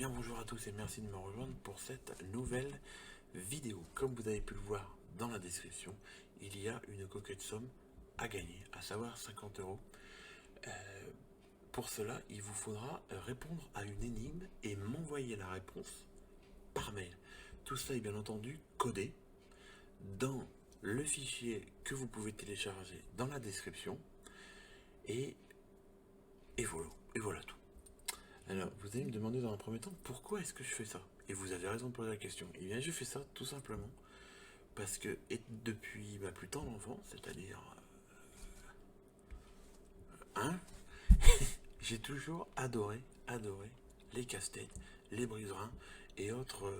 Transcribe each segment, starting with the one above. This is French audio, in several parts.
bien bonjour à tous et merci de me rejoindre pour cette nouvelle vidéo. Comme vous avez pu le voir dans la description, il y a une coquette somme à gagner, à savoir 50 euros. Pour cela, il vous faudra répondre à une énigme et m'envoyer la réponse par mail. Tout ça est bien entendu codé dans le fichier que vous pouvez télécharger dans la description. Et voilà tout. Alors, vous allez me demander dans un premier temps pourquoi est-ce que je fais ça. Et vous avez raison de poser la question. Et bien, je fais ça tout simplement parce que depuis plus tard l'enfant, c'est-à-dire j'ai toujours adoré les casse-têtes, les brise-reins et autres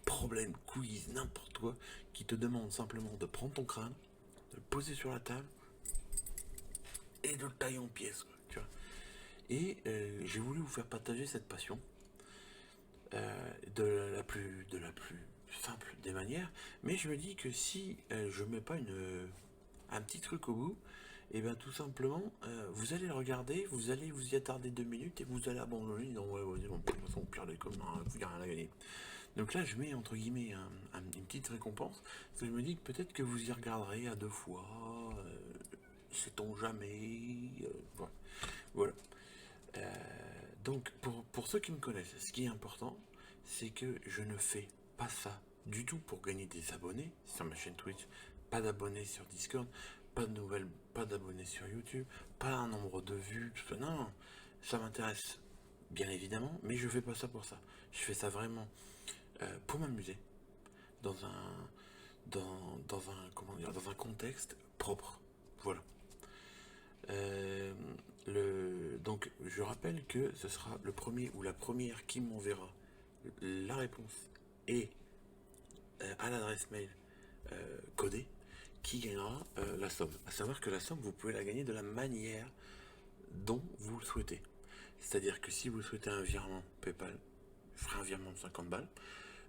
problèmes, quiz, n'importe quoi, qui te demandent simplement de prendre ton crâne, de le poser sur la table et de le tailler en pièces, quoi, tu vois. Et j'ai voulu vous faire partager cette passion de la plus simple des manières, mais je me dis que si je mets pas un petit truc au bout, et bien tout simplement vous allez le regarder, vous allez vous y attarder 2 minutes et vous allez abandonner, donc ouais, vas-y, bon, de toute façon, pire des comme, il n'y a rien à gagner. Donc là, je mets entre guillemets une petite récompense, parce que je me dis que peut-être que vous y regarderez à 2 fois, sait-on jamais, voilà. Voilà. Donc, pour ceux qui me connaissent, ce qui est important, c'est que je ne fais pas ça du tout pour gagner des abonnés sur ma chaîne Twitch, pas d'abonnés sur Discord, pas de nouvelles, pas d'abonnés sur YouTube, pas un nombre de vues, tout ça. Non, ça m'intéresse bien évidemment, mais je fais pas ça pour ça. Je fais ça vraiment pour m'amuser dans dans un contexte propre. Voilà. Donc je rappelle que ce sera le premier ou la première qui m'enverra la réponse et à l'adresse mail codée qui gagnera la somme. À savoir que la somme, vous pouvez la gagner de la manière dont vous le souhaitez. C'est-à-dire que si vous souhaitez un virement PayPal, je ferai un virement de 50 balles.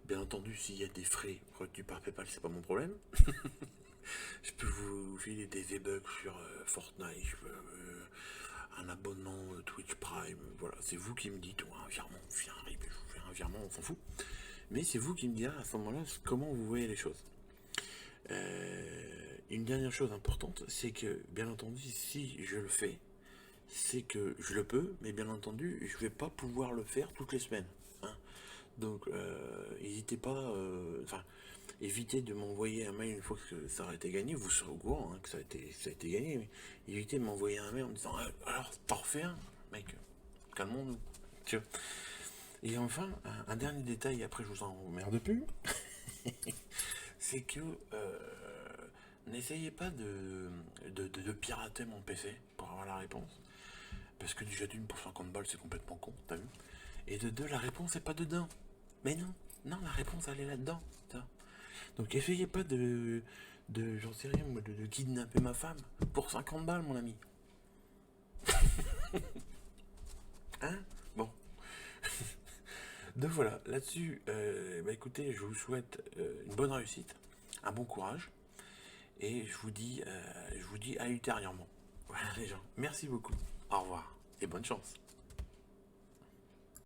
Bien entendu, s'il y a des frais retenus par PayPal, c'est pas mon problème. Je peux vous filer des V-Bucks sur Fortnite, je peux, un abonnement Twitch Prime, voilà, c'est vous qui me dites, un virement, je vous fais un virement, on s'en fout. Mais c'est vous qui me direz à ce moment-là comment vous voyez les choses. Une dernière chose importante, c'est que, bien entendu, si je le fais, c'est que je le peux, mais bien entendu, je vais pas pouvoir le faire toutes les semaines. Hein. Donc, n'hésitez pas, évitez de m'envoyer un mail une fois que ça aura été gagné, vous serez au courant que ça a été gagné, mais évitez de m'envoyer un mail en me disant alors t'en refais un, mec, calmons-nous. Et enfin, un dernier détail, après je vous emmerde plus, c'est que n'essayez pas de pirater mon PC pour avoir la réponse. Parce que déjà d'une pour 50 balles c'est complètement con, t'as vu. Et de deux, la réponse est pas dedans. Mais non, la réponse elle est là-dedans. Donc essayez pas j'en sais rien, de kidnapper ma femme pour 50 balles, mon ami. Hein. Bon. Donc voilà, là-dessus, écoutez, je vous souhaite une bonne réussite, un bon courage, et je vous dis à ultérieurement. Voilà les gens, merci beaucoup, au revoir, et bonne chance.